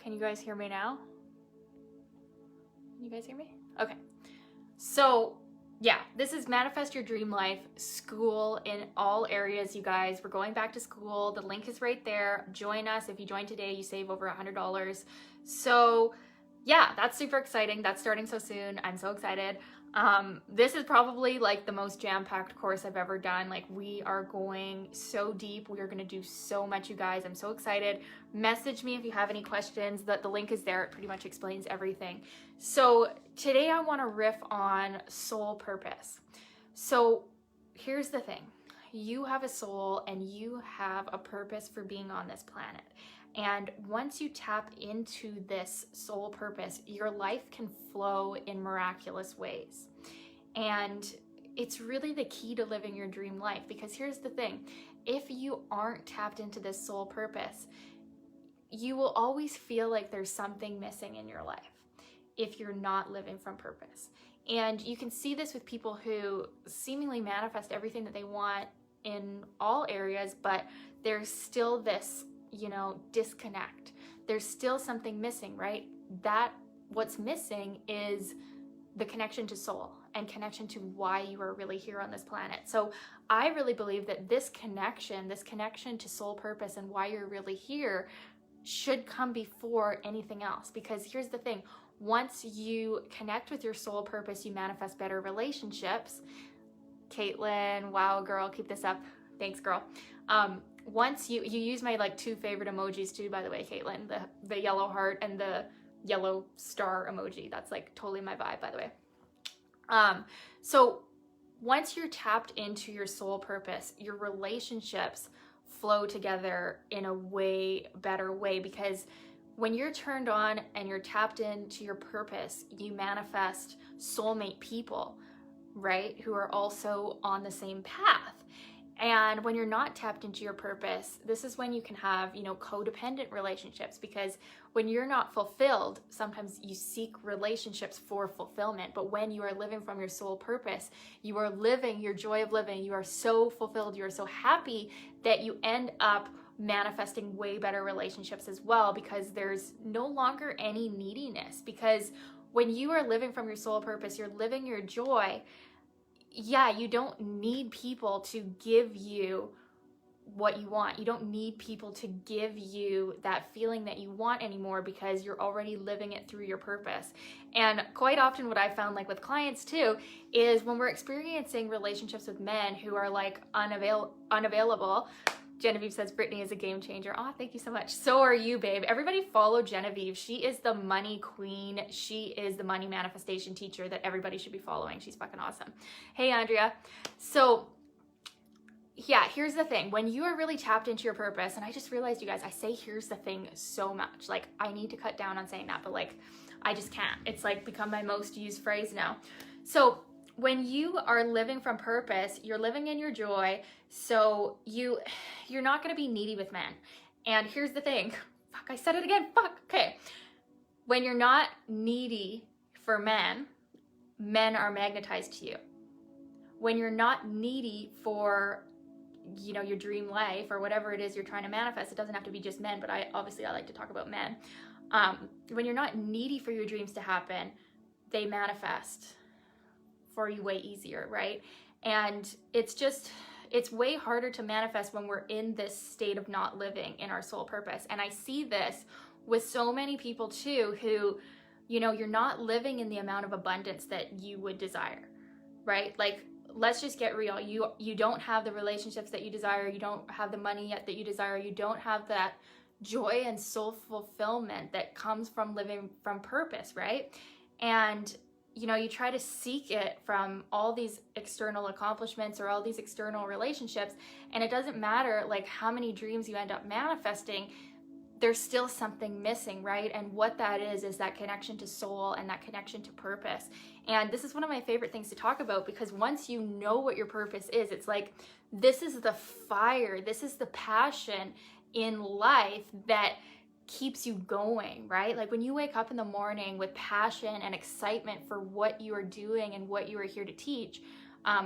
Can you guys hear me now? Can you guys hear me? Okay. So yeah, this is Manifest Your Dream Life school in all areas, you guys. We're going back to school. The link is right there. Join us. If you join today, you save over $100. So yeah, that's super exciting. That's starting so soon. I'm so excited. This is probably like the most jam-packed course I've ever done. Like, we are going so deep. We are going to do so much, you guys. I'm so excited. Message me if you have any questions. The link is there. It pretty much explains everything. So today I want to riff on soul purpose. So here's the thing. You have a soul and you have a purpose for being on this planet. And once you tap into this soul purpose, your life can flow in miraculous ways. And it's really the key to living your dream life, because here's the thing. If you aren't tapped into this soul purpose, you will always feel like there's something missing in your life if you're not living from purpose. And you can see this with people who seemingly manifest everything that they want in all areas, but there's still this disconnect. There's still something missing, right? That what's missing is the connection to soul and connection to why you are really here on this planet. So I really believe that this connection to soul purpose and why you're really here should come before anything else. Because here's the thing, once you connect with your soul purpose, you manifest better relationships. Caitlin, wow, girl, keep this up. Thanks, girl. Once you use my like two favorite emojis too, by the way, Caitlin, the yellow heart and the yellow star emoji. That's like totally my vibe, by the way. So once you're tapped into your soul purpose, your relationships flow together in a way better way, because when you're turned on and you're tapped into your purpose, you manifest soulmate people, right? Who are also on the same path. And when you're not tapped into your purpose, this is when you can have, codependent relationships, because when you're not fulfilled, sometimes you seek relationships for fulfillment. But when you are living from your soul purpose, you are living your joy of living. You are so fulfilled. You are so happy that you end up manifesting way better relationships as well, because there's no longer any neediness. Because when you are living from your soul purpose, you're living your joy. Yeah, you don't need people to give you what you want. You don't need people to give you that feeling that you want anymore, because you're already living it through your purpose. And quite often what I found, like with clients too, is when we're experiencing relationships with men who are like unavailable. Genevieve says Brittany is a game changer. Oh, thank you so much. So are you, babe. Everybody follow Genevieve. She is the money queen. She is the money manifestation teacher that everybody should be following. She's fucking awesome. Hey, Andrea. So yeah, here's the thing. When you are really tapped into your purpose, and I just realized, you guys, I say here's the thing so much. Like, I need to cut down on saying that, but like, I just can't. It's like become my most used phrase now. So when you are living from purpose, you're living in your joy. So you're not going to be needy with men. And here's the thing. Fuck, I said it again. Fuck. Okay. When you're not needy for men, men are magnetized to you. When you're not needy for, your dream life or whatever it is you're trying to manifest, it doesn't have to be just men, but I like to talk about men. When you're not needy for your dreams to happen, they manifest for you way easier, right? And it's way harder to manifest when we're in this state of not living in our soul purpose. And I see this with so many people too, who, you're not living in the amount of abundance that you would desire, right? Like, let's just get real. You don't have the relationships that you desire. You don't have the money yet that you desire. You don't have that joy and soul fulfillment that comes from living from purpose, right? And you try to seek it from all these external accomplishments or all these external relationships, and it doesn't matter like how many dreams you end up manifesting, there's still something missing, right? And what that is that connection to soul and that connection to purpose. And this is one of my favorite things to talk about, because once you know what your purpose is, it's like, this is the fire, this is the passion in life that keeps you going, right? Like when you wake up in the morning with passion and excitement for what you are doing and what you are here to teach,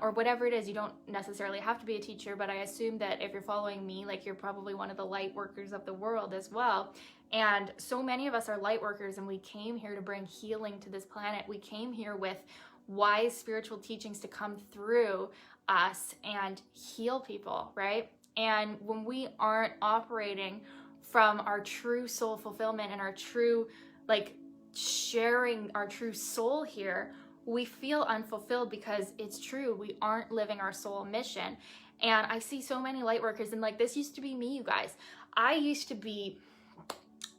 or whatever it is. You don't necessarily have to be a teacher, but I assume that if you're following me, like you're probably one of the light workers of the world as well. And so many of us are light workers, and we came here to bring healing to this planet. We came here with wise spiritual teachings to come through us and heal people, right? And when we aren't operating from our true soul fulfillment and our true, like, sharing our true soul here, we feel unfulfilled, because it's true, we aren't living our soul mission. And I see so many light workers, and like, this used to be me, you guys. I used to be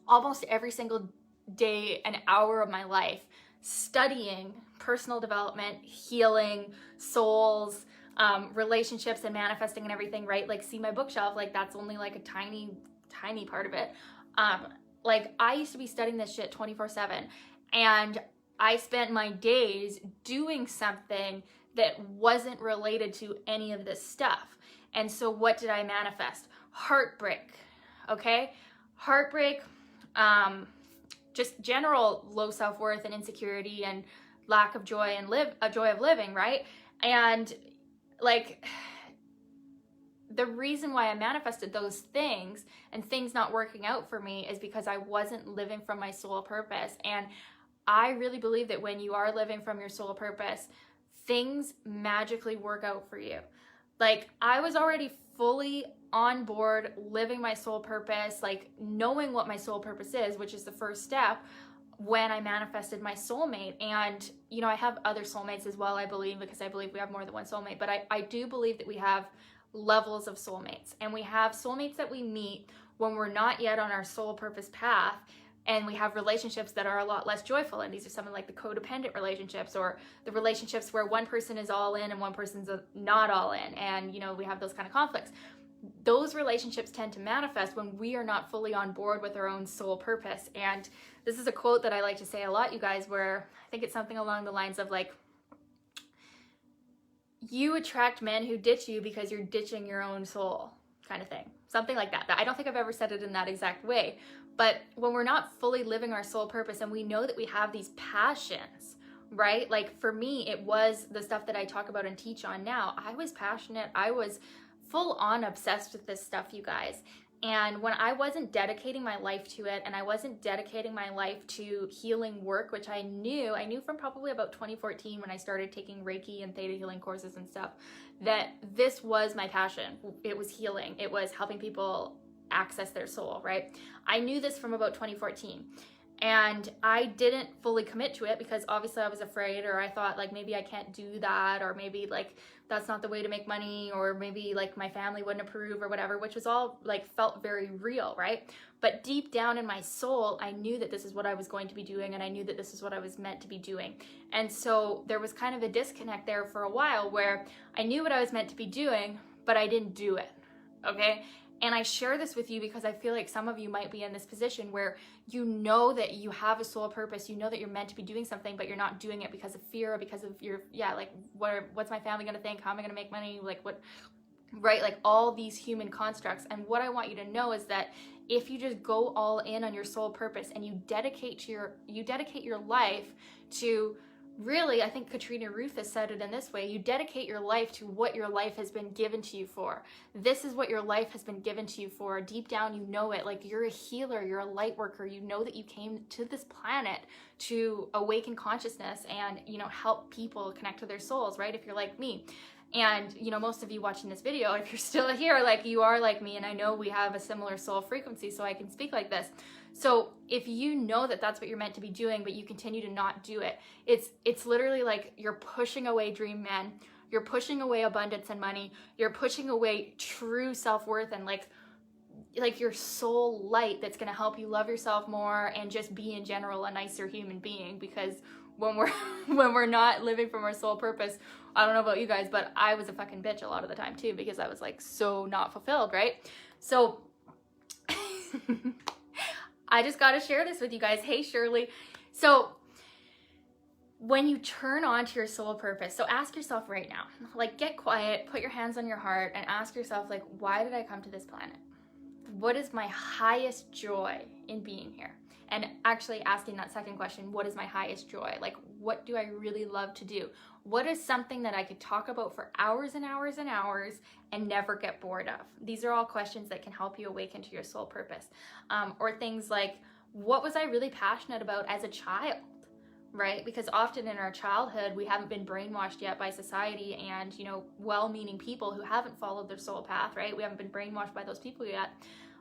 almost every single day, an hour of my life, studying personal development, healing, souls, relationships, and manifesting and everything, right? Like, see my bookshelf, like, that's only like a tiny part of it. Like, I used to be studying this shit 24/7, and I spent my days doing something that wasn't related to any of this stuff. And so what did I manifest? Heartbreak, okay? Heartbreak, just general low self-worth and insecurity and lack of joy and joy of living, right? And like, the reason why I manifested those things and things not working out for me is because I wasn't living from my soul purpose. And I really believe that when you are living from your soul purpose, things magically work out for you. Like, I was already fully on board living my soul purpose, like knowing what my soul purpose is, which is the first step, when I manifested my soulmate. And, you know, I have other soulmates as well, I believe, because I believe we have more than one soulmate. But I do believe that we have levels of soulmates, and we have soulmates that we meet when we're not yet on our soul purpose path. And we have relationships that are a lot less joyful. And these are something like the codependent relationships, or the relationships where one person is all in and one person's not all in. And, you know, we have those kind of conflicts. Those relationships tend to manifest when we are not fully on board with our own soul purpose. And this is a quote that I like to say a lot, you guys, where I think it's something along the lines of like, you attract men who ditch you because you're ditching your own soul, kind of thing. Something like that. I don't think I've ever said it in that exact way. But when we're not fully living our soul purpose, and we know that we have these passions, right? Like, for me, it was the stuff that I talk about and teach on now. I was passionate. I was full on obsessed with this stuff, you guys. And when I wasn't dedicating my life to it, and I wasn't dedicating my life to healing work, which I knew from probably about 2014 when I started taking Reiki and Theta healing courses and stuff, that this was my passion. It was healing. It was helping people access their soul, right? I knew this from about 2014. And I didn't fully commit to it because obviously I was afraid, or I thought like maybe I can't do that, or maybe like that's not the way to make money, or maybe like my family wouldn't approve or whatever, which was all like felt very real, right? But deep down in my soul, I knew that this is what I was going to be doing, and I knew that this is what I was meant to be doing. And so there was kind of a disconnect there for a while where I knew what I was meant to be doing, but I didn't do it, okay? And I share this with you because I feel like some of you might be in this position where you know that you have a soul purpose, you know that you're meant to be doing something, but you're not doing it because of fear, or because of your, like, what's my family gonna think? How am I gonna make money? Like, what, right? Like, all these human constructs. And what I want you to know is that if you just go all in on your soul purpose, and you dedicate your life to, really, I think Katrina Ruth has said it in this way, you dedicate your life to what your life has been given to you for. This is what your life has been given to you for. Deep down, you know it. Like, you're a healer, you're a light worker. You know that you came to this planet to awaken consciousness and, you know, help people connect to their souls, right? If you're like me. And, you know, most of you watching this video, if you're still here, like, you are like me, and I know we have a similar soul frequency, so I can speak like this. So if you know that that's what you're meant to be doing, but you continue to not do it, it's literally like you're pushing away dream men, you're pushing away abundance and money, you're pushing away true self-worth and like your soul light that's going to help you love yourself more and just be in general a nicer human being. Because when we're not living from our soul purpose, I don't know about you guys, but I was a fucking bitch a lot of the time too, because I was like so not fulfilled, right? So I just got to share this with you guys. Hey, Shirley. So when you turn on to your soul purpose, so ask yourself right now, like, get quiet, put your hands on your heart, and ask yourself, like, why did I come to this planet? What is my highest joy in being here? and actually asking that second question, what is my highest joy? Like, what do I really love to do? What is something that I could talk about for hours and hours and hours and never get bored of? These are all questions that can help you awaken to your soul purpose. Or things like, what was I really passionate about as a child? Right? Because often in our childhood, we haven't been brainwashed yet by society and, you know, well-meaning people who haven't followed their soul path, right? We haven't been brainwashed by those people yet.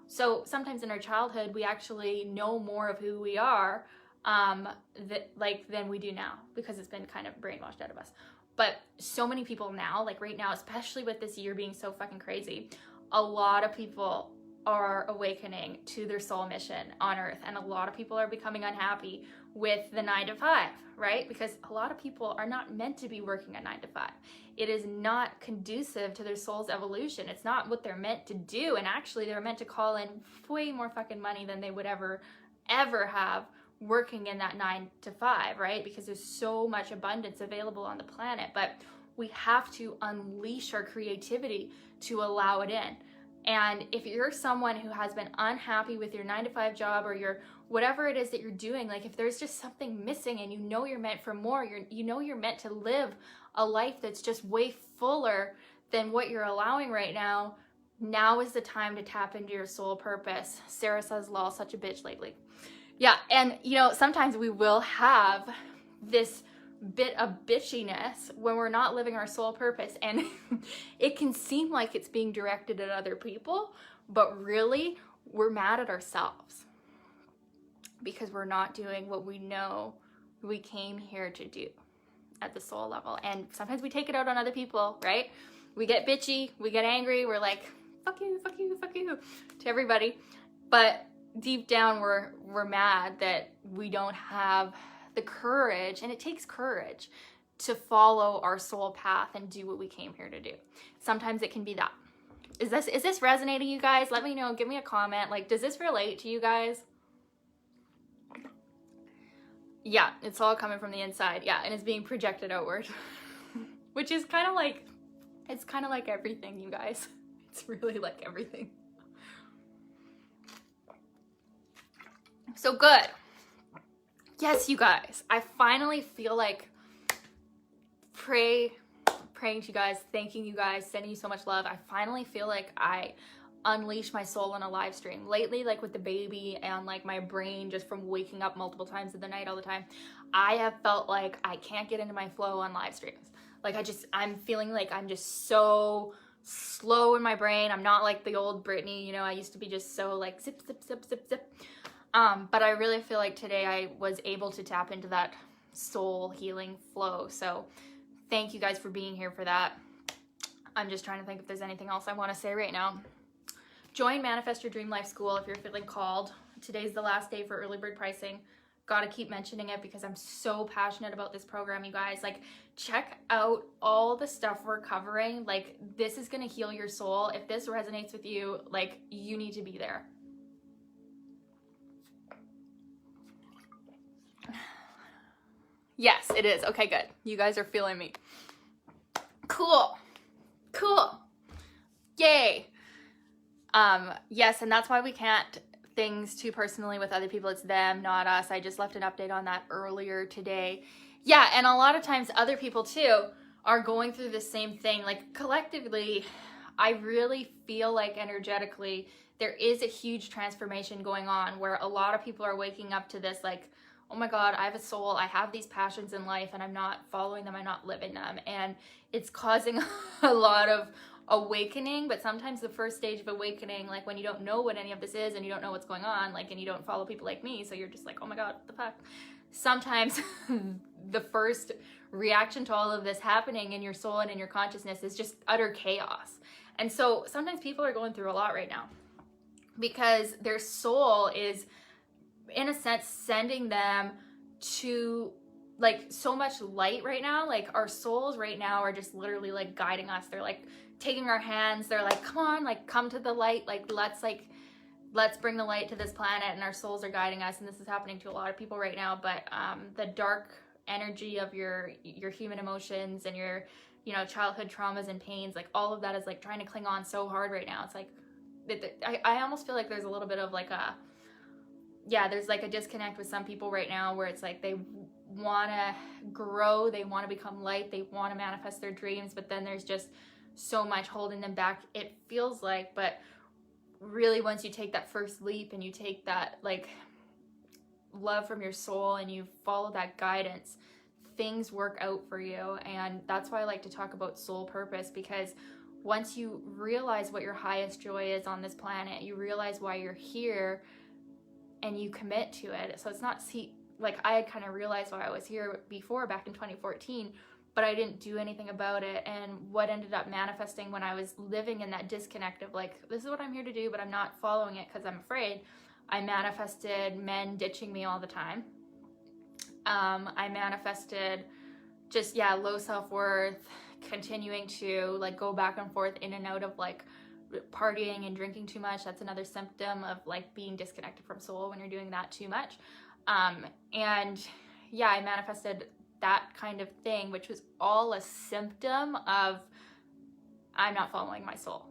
So sometimes in our childhood, we actually know more of who we are than we do now, because it's been kind of brainwashed out of us. But so many people now, like right now, especially with this year being so fucking crazy, a lot of people are awakening to their soul mission on earth, and a lot of people are becoming unhappy with the 9 to 5, right? Because a lot of people are not meant to be working a 9 to 5. It is not conducive to their soul's evolution. It's not what they're meant to do, and actually they're meant to call in way more fucking money than they would ever have working in that 9 to 5, right? Because there's so much abundance available on the planet, but we have to unleash our creativity to allow it in. And if you're someone who has been unhappy with your 9 to 5 job, or your whatever it is that you're doing, like if there's just something missing and you know you're meant for more, you know you're meant to live a life that's just way fuller than what you're allowing right now, now is the time to tap into your soul purpose. Sarah says, lol, such a bitch lately. Yeah, and you know, sometimes we will have this bit of bitchiness when we're not living our soul purpose, and it can seem like it's being directed at other people, but really we're mad at ourselves because we're not doing what we know we came here to do at the soul level. And sometimes we take it out on other people, right? We get bitchy, we get angry, we're like, fuck you, fuck you, fuck you to everybody, but deep down we're mad that we don't have the courage, and it takes courage to follow our soul path and do what we came here to do. Sometimes it can be that. Is this resonating, you guys? Let me know. Give me a comment. Like, does this relate to you guys? Yeah, it's all coming from the inside. Yeah, and it's being projected outward, which is kind of like, it's kind of like everything, you guys. It's really like everything. So good. Yes, you guys, I finally feel like praying to you guys, thanking you guys, sending you so much love. I finally feel like I unleash my soul on a live stream. Lately, like with the baby and like my brain just from waking up multiple times in the night all the time, I have felt like I can't get into my flow on live streams. Like I'm feeling like I'm just so slow in my brain. I'm not like the old Brittany, you know, I used to be just so like zip, zip, zip, zip, zip. But I really feel like today I was able to tap into that soul healing flow. So thank you guys for being here for that. I'm just trying to think if there's anything else I want to say right now. Join Manifest Your Dream Life School if you're feeling called. Today's the last day for early bird pricing. Gotta keep mentioning it because I'm so passionate about this program, you guys. Like, check out all the stuff we're covering. Like, this is gonna heal your soul. If this resonates with you, like, you need to be there. Yes, it is. Okay, good. You guys are feeling me. Cool. Cool. Yay. Yes, and that's why we can't things too personally with other people. It's them, not us. I just left an update on that earlier today. Yeah, and a lot of times other people too are going through the same thing. Like collectively, I really feel like energetically there is a huge transformation going on where a lot of people are waking up to this like, oh my God, I have a soul, I have these passions in life and I'm not following them, I'm not living them. And it's causing a lot of awakening, but sometimes the first stage of awakening, like when you don't know what any of this is and you don't know what's going on, like, and you don't follow people like me, so you're just like, oh my God, what the fuck? Sometimes the first reaction to all of this happening in your soul and in your consciousness is just utter chaos. And so sometimes people are going through a lot right now because their soul is, in a sense, sending them to like so much light right now. Like our souls right now are just literally like guiding us. They're like taking our hands. They're like, come on, like come to the light. Like let's bring the light to this planet. And our souls are guiding us. And this is happening to a lot of people right now. But the dark energy of your human emotions and your, you know, childhood traumas and pains, like all of that is like trying to cling on so hard right now. It's like, I almost feel like there's a little bit of like a yeah, there's like a disconnect with some people right now where it's like they want to grow, they want to become light, they want to manifest their dreams, but then there's just so much holding them back, it feels like. But really, once you take that first leap and you take that like love from your soul and you follow that guidance, things work out for you. And that's why I like to talk about soul purpose, because once you realize what your highest joy is on this planet, you realize why you're here and you commit to it. So it's not, like I had kind of realized why I was here before back in 2014, but I didn't do anything about it. And what ended up manifesting when I was living in that disconnect of like, this is what I'm here to do, but I'm not following it because I'm afraid, I manifested men ditching me all the time. I manifested just, yeah, low self-worth, continuing to like go back and forth in and out of like partying and drinking too much. That's another symptom of like being disconnected from soul when you're doing that too much. And yeah, I manifested that kind of thing, which was all a symptom of I'm not following my soul,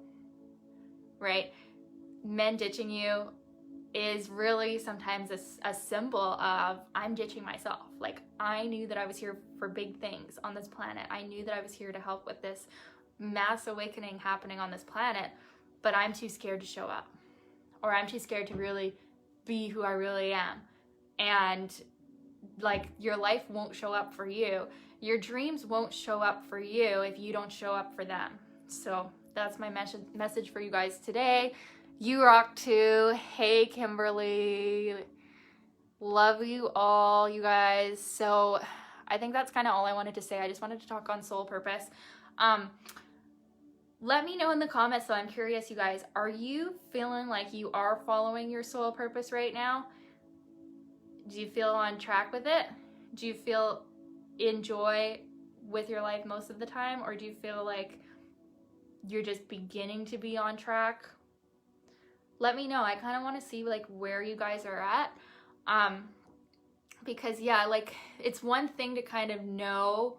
right? Men ditching you is really sometimes a symbol of I'm ditching myself. Like I knew that I was here for big things on this planet. I knew that I was here to help with this mass awakening happening on this planet, but I'm too scared to show up, or I'm too scared to really be who I really am. And like your life won't show up for you. Your dreams won't show up for you if you don't show up for them. So that's my message for you guys today. You rock too. Hey, Kimberly. Love you all, you guys. So I think that's kind of all I wanted to say. I just wanted to talk on soul purpose. Let me know in the comments, though. I'm curious, you guys. Are you feeling like you are following your soul purpose right now? Do you feel on track with it? Do you feel in joy with your life most of the time? Or do you feel like you're just beginning to be on track? Let me know. I kind of want to see like where you guys are at. Because yeah, like it's one thing to kind of know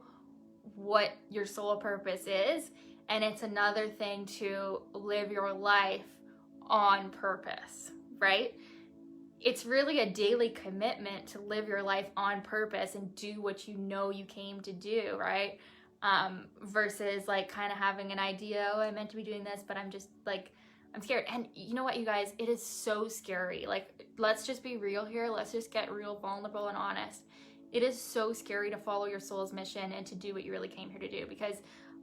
what your soul purpose is, and it's another thing to live your life on purpose, right? It's really a daily commitment to live your life on purpose and do what you know you came to do, right? Versus like kind of having an idea, oh, I meant to be doing this, but I'm just like, I'm scared. And you know what, you guys, it is so scary. Like, let's just be real here. Let's just get real, vulnerable, and honest. It is so scary to follow your soul's mission and to do what you really came here to do, because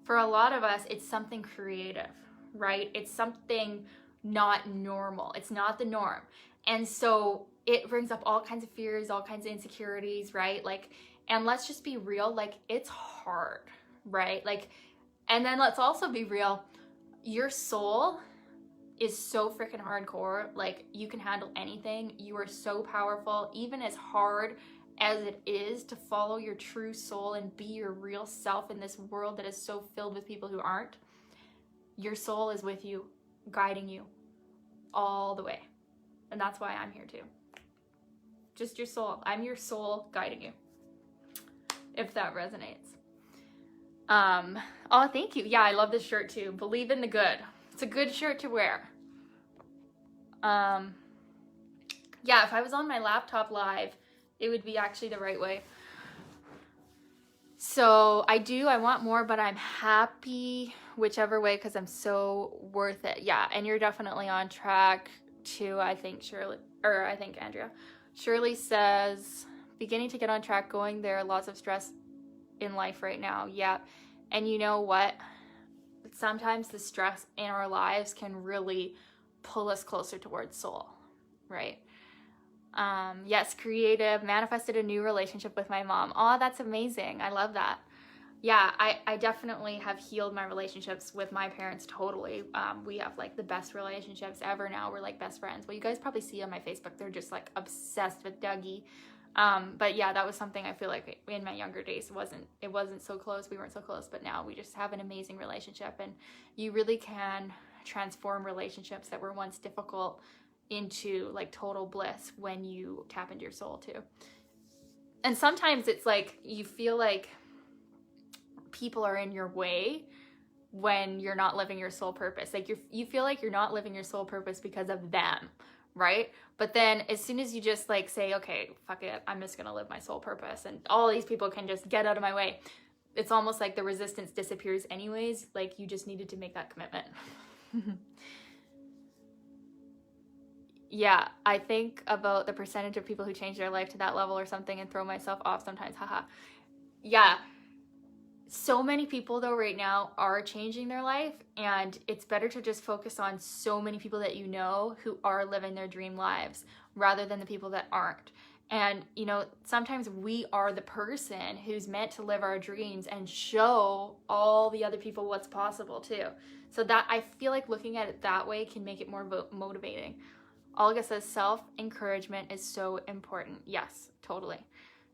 for a lot of us, it's something creative, right? It's something not normal. It's not the norm. And so it brings up all kinds of fears, all kinds of insecurities, right? Like, and let's just be real, like it's hard, right? Like, and then let's also be real. Your soul is so freaking hardcore. Like you can handle anything. You are so powerful, even as hard as it is to follow your true soul and be your real self in this world that is so filled with people who aren't. Your soul is with you, guiding you all the way. And that's why I'm here too. Just your soul. I'm your soul guiding you. If that resonates. Oh, thank you. Yeah, I love this shirt too. Believe in the good. It's a good shirt to wear. Yeah, if I was on my laptop live, it would be actually the right way. So I want more, but I'm happy whichever way because I'm so worth it. Yeah, and you're definitely on track too, I think Andrea. Shirley says, beginning to get on track, going there, lots of stress in life right now. Yeah, and you know what? Sometimes the stress in our lives can really pull us closer towards soul, right? Yes, creative, manifested a new relationship with my mom. Oh, that's amazing. I love that. Yeah, I definitely have healed my relationships with my parents totally. We have like the best relationships ever now. We're like best friends. Well, you guys probably see on my Facebook, they're just like obsessed with Dougie. But yeah, that was something I feel like in my younger days, it wasn't so close. We weren't so close, but now we just have an amazing relationship, and you really can transform relationships that were once difficult into like total bliss when you tap into your soul too. And sometimes it's like you feel like people are in your way when you're not living your soul purpose. Like you feel like you're not living your soul purpose because of them, right? But then as soon as you just like say, okay, fuck it, I'm just gonna live my soul purpose and all these people can just get out of my way, it's almost like the resistance disappears anyways. Like you just needed to make that commitment. Yeah, I think about the percentage of people who change their life to that level or something and throw myself off sometimes. Haha. Yeah, so many people though right now are changing their life, and it's better to just focus on so many people that you know who are living their dream lives rather than the people that aren't. And you know, sometimes we are the person who's meant to live our dreams and show all the other people what's possible too. So that, I feel like looking at it that way can make it more motivating. Olga says self-encouragement is so important. Yes, totally.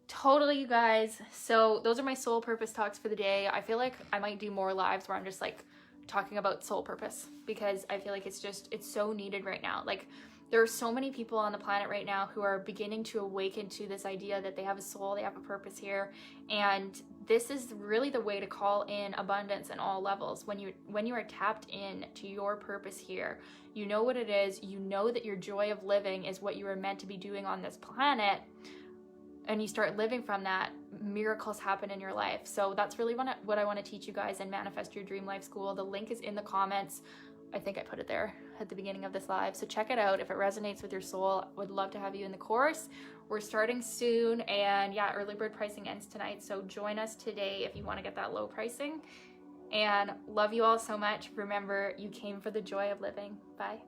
Totally, you guys. So those are my soul purpose talks for the day. I feel like I might do more lives where I'm just like talking about soul purpose, because I feel like it's so needed right now. Like there are so many people on the planet right now who are beginning to awaken to this idea that they have a soul, they have a purpose here, and this is really the way to call in abundance in all levels. When you are tapped in to your purpose here, you know what it is, you know that your joy of living is what you are meant to be doing on this planet, and you start living from that, miracles happen in your life. So that's really what I want to teach you guys in Manifest Your Dream Life School. The link is in the comments. I think I put it there at the beginning of this live. So check it out if it resonates with your soul. Would love to have you in the course. We're starting soon, and yeah, early bird pricing ends tonight. So join us today if you want to get that low pricing. And love you all so much. Remember, you came for the joy of living. Bye.